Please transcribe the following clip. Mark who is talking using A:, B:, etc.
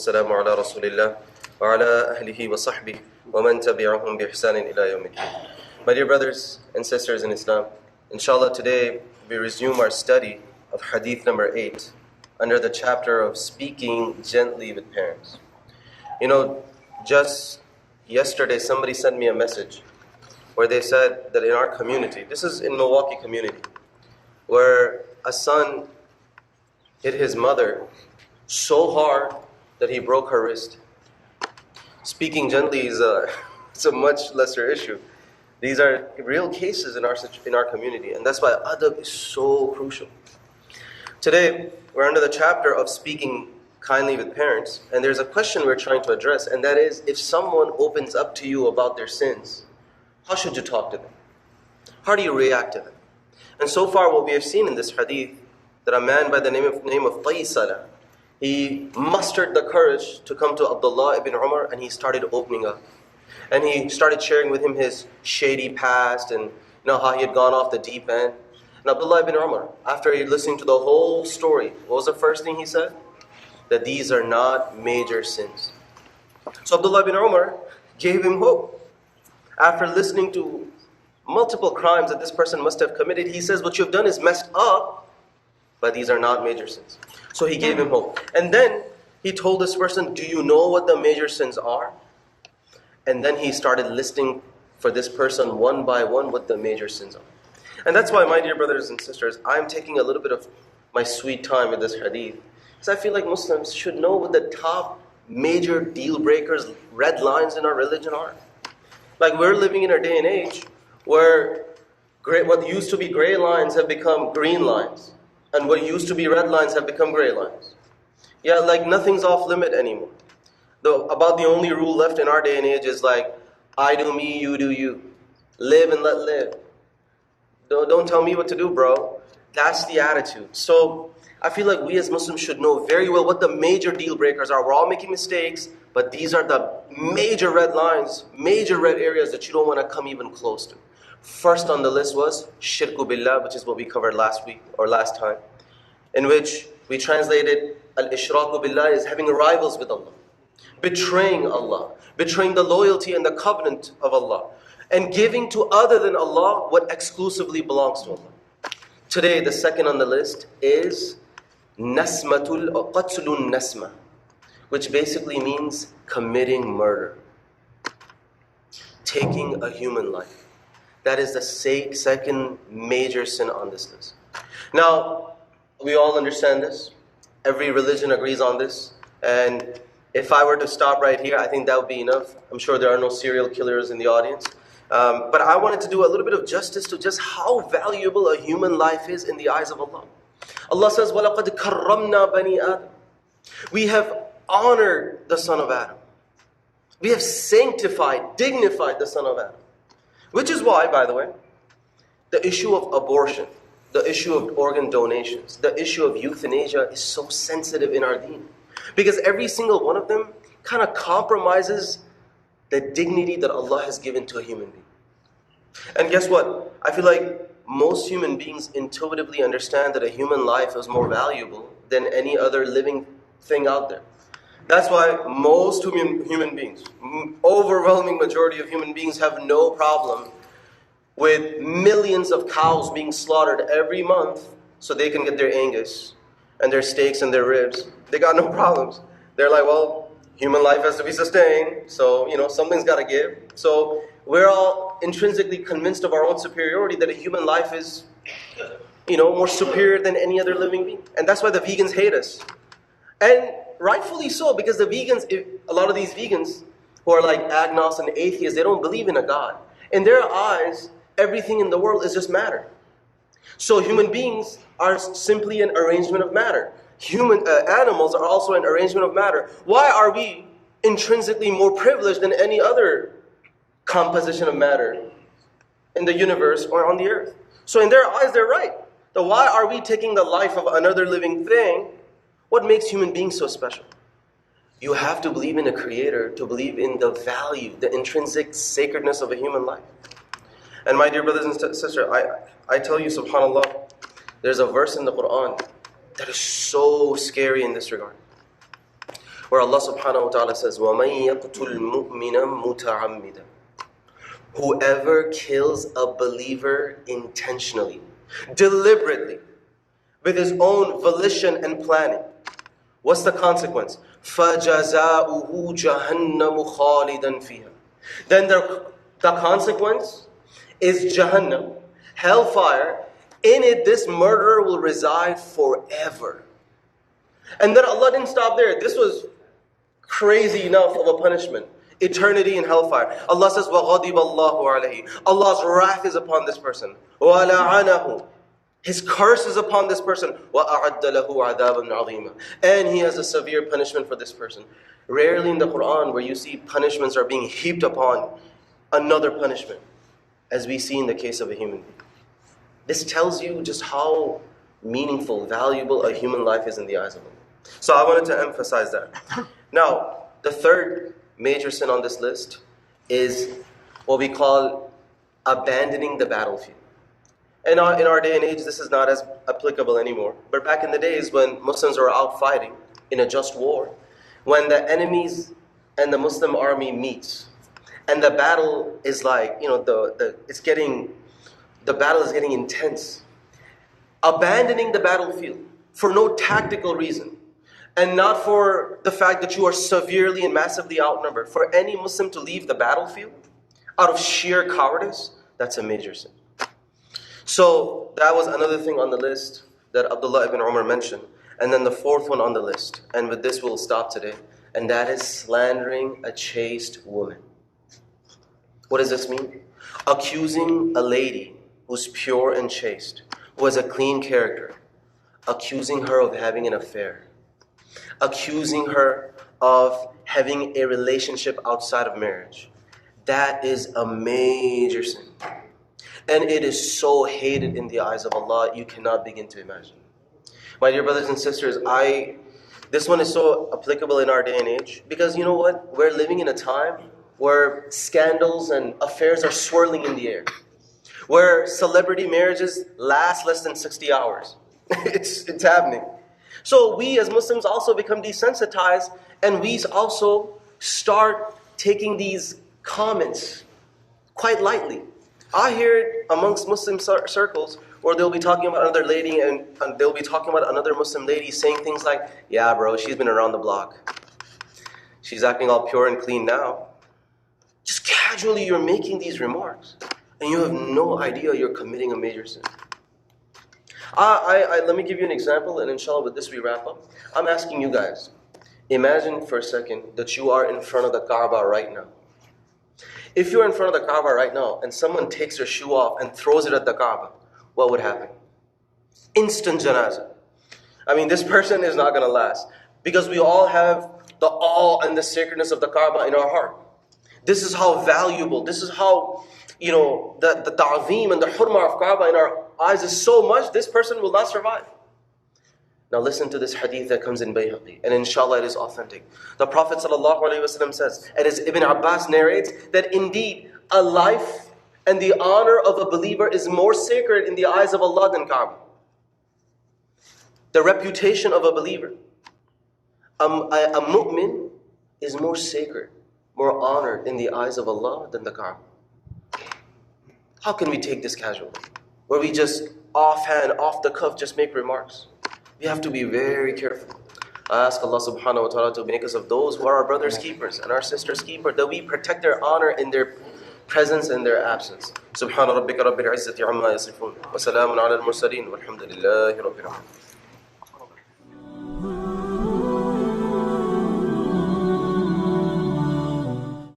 A: والسلام على رسول الله وعلى أهله وصحبه ومن تبعهم بإحسان إلى يوم الدين. My dear brothers and sisters in Islam, inshallah today we resume our study of Hadith number 8 under the chapter of speaking gently with parents. You know, just yesterday somebody sent me a message where they said that in our community, this is in Milwaukee community, where a son hit his mother so hard that he broke her wrist. Speaking gently is it's a much lesser issue. These are real cases in our community, and that's why adab is so crucial. Today, we're under the chapter of speaking kindly with parents, and there's a question we're trying to address, and that is, if someone opens up to you about their sins, how should you talk to them? How do you react to them? And so far what we have seen in this hadith, that a man by the name of Taysala, he mustered the courage to come to Abdullah ibn Umar and he started opening up. And he started sharing with him his shady past and how he had gone off the deep end. And Abdullah ibn Umar, after listening to the whole story, what was the first thing he said? That these are not major sins. So Abdullah ibn Umar gave him hope. After listening to multiple crimes that this person must have committed, he says, what you've done is messed up, but these are not major sins. So he gave him hope. And then he told this person, do you know what the major sins are? And then he started listing for this person one by one what the major sins are. And that's why, my dear brothers and sisters, I'm taking a little bit of my sweet time with this hadith, because I feel like Muslims should know what the top major deal breakers, red lines in our religion are. Like, we're living in a day and age where what used to be gray lines have become green lines, and what used to be red lines have become gray lines. Yeah, like nothing's off limit anymore. About the only rule left in our day and age is like, I do me, you do you. Live and let live. Don't tell me what to do, bro. That's the attitude. So I feel like we as Muslims should know very well what the major deal breakers are. We're all making mistakes, but these are the major red lines, major red areas that you don't want to come even close to. First on the list was shirku billah, which is what we covered last week or last time, in which we translated al-ishraku billah is having rivals with Allah, betraying Allah, betraying the loyalty and the covenant of Allah, and giving to other than Allah what exclusively belongs to Allah. Today, the second on the list is nasmatul or qatlun nasma, which basically means committing murder, taking a human life. That is the second major sin on this list. Now, we all understand this. Every religion agrees on this. And if I were to stop right here, I think that would be enough. I'm sure there are no serial killers in the audience. But I wanted to do a little bit of justice to just how valuable a human life is in the eyes of Allah. Allah says, وَلَقَدْ كَرَّمْنَا بَنِي آدَمَ. We have honored the son of Adam. We have sanctified, dignified the son of Adam. Which is why, by the way, the issue of abortion, the issue of organ donations, the issue of euthanasia is so sensitive in our deen. Because every single one of them kind of compromises the dignity that Allah has given to a human being. And guess what? I feel like most human beings intuitively understand that a human life is more valuable than any other living thing out there. That's why most human beings, overwhelming majority of human beings, have no problem with millions of cows being slaughtered every month so they can get their Angus and their steaks and their ribs. They got no problems. They're like, well, human life has to be sustained, so something's got to give. So we're all intrinsically convinced of our own superiority, that a human life is more superior than any other living being. And that's why the vegans hate us. And rightfully so, because the vegans, a lot of these vegans who are like agnostics and atheists, they don't believe in a God. In their eyes, everything in the world is just matter. So human beings are simply an arrangement of matter. Animals are also an arrangement of matter. Why are we intrinsically more privileged than any other composition of matter in the universe or on the earth? So in their eyes, they're right. So why are we taking the life of another living thing? What makes human beings so special? You have to believe in a creator to believe in the value, the intrinsic sacredness of a human life. And my dear brothers and sisters, I tell you, subhanAllah, there's a verse in the Quran that is so scary in this regard. where Allah subhanahu wa ta'ala says, وَمَن يَقْتُلْ مُؤْمِنًا مُتَعَمِّدًا. Whoever kills a believer intentionally, deliberately, with his own volition and planning, what's the consequence? فَجَزَاؤُهُ جَهَنَّمُ خَالِدًا فِيهَا. Then the consequence is Jahannam, hellfire. In it, this murderer will reside forever. And then Allah didn't stop there. This was crazy enough of a punishment. Eternity in hellfire. Allah says, وَغَضِبَ اللَّهُ عَلَيْهِ. Allah's wrath is upon this person. وَلَعَنَهُ. His curse is upon this person. وَأَعَدَّ لَهُ عَذَابًا عَظِيمًا. And He has a severe punishment for this person. Rarely in the Quran where you see punishments are being heaped upon another punishment, as we see in the case of a human being. This tells you just how meaningful, valuable a human life is in the eyes of Allah. So I wanted to emphasize that. Now, the third major sin on this list is what we call abandoning the battlefield. And in our day and age, this is not as applicable anymore. But back in the days when Muslims were out fighting in a just war, when the enemies and the Muslim army meets, and the battle is like, the battle is getting intense. Abandoning the battlefield for no tactical reason, and not for the fact that you are severely and massively outnumbered. For any Muslim to leave the battlefield out of sheer cowardice, that's a major sin. So that was another thing on the list that Abdullah ibn Umar mentioned. And then the fourth one on the list, and with this we'll stop today, and that is slandering a chaste woman. What does this mean? Accusing a lady who's pure and chaste, who has a clean character, accusing her of having an affair, accusing her of having a relationship outside of marriage. That is a major sin. And it is so hated in the eyes of Allah, you cannot begin to imagine. My dear brothers and sisters, this one is so applicable in our day and age, because you know what? We're living in a time where scandals and affairs are swirling in the air, where celebrity marriages last less than 60 hours. It's happening. So we as Muslims also become desensitized, and we also start taking these comments quite lightly. I hear it amongst Muslim circles where they'll be talking about another lady and they'll be talking about another Muslim lady saying things like, yeah bro, she's been around the block. She's acting all pure and clean now. Just casually you're making these remarks and you have no idea you're committing a major sin. Let me give you an example, and inshallah with this we wrap up. I'm asking you guys, imagine for a second that you are in front of the Kaaba right now. If you're in front of the Kaaba right now and someone takes their shoe off and throws it at the Kaaba, what would happen? Instant janazah. I mean, this person is not going to last, because we all have the awe and the sacredness of the Kaaba in our heart. This is how valuable, this is how, the ta'zeem and the hurma of Kaaba in our eyes is so much, this person will not survive. Now listen to this hadith that comes in Bayhaqi, and inshallah it is authentic. The Prophet ﷺ says, and as Ibn Abbas narrates, that indeed a life and the honor of a believer is more sacred in the eyes of Allah than Kaaba. The reputation of a believer, a mu'min, is more sacred, more honored in the eyes of Allah than the Kaaba. How can we take this casually? Where we just offhand, off the cuff, just make remarks. We have to be very careful. I ask Allah subhanahu wa ta'ala to make us of those who are our brothers' keepers and our sisters' keepers, that we protect their honor in their presence and their absence. Subhana rabbika rabbil izzati amma yasifun. Wa salamun ala al-mursaleen. Walhamdulillahi rabbil alamin.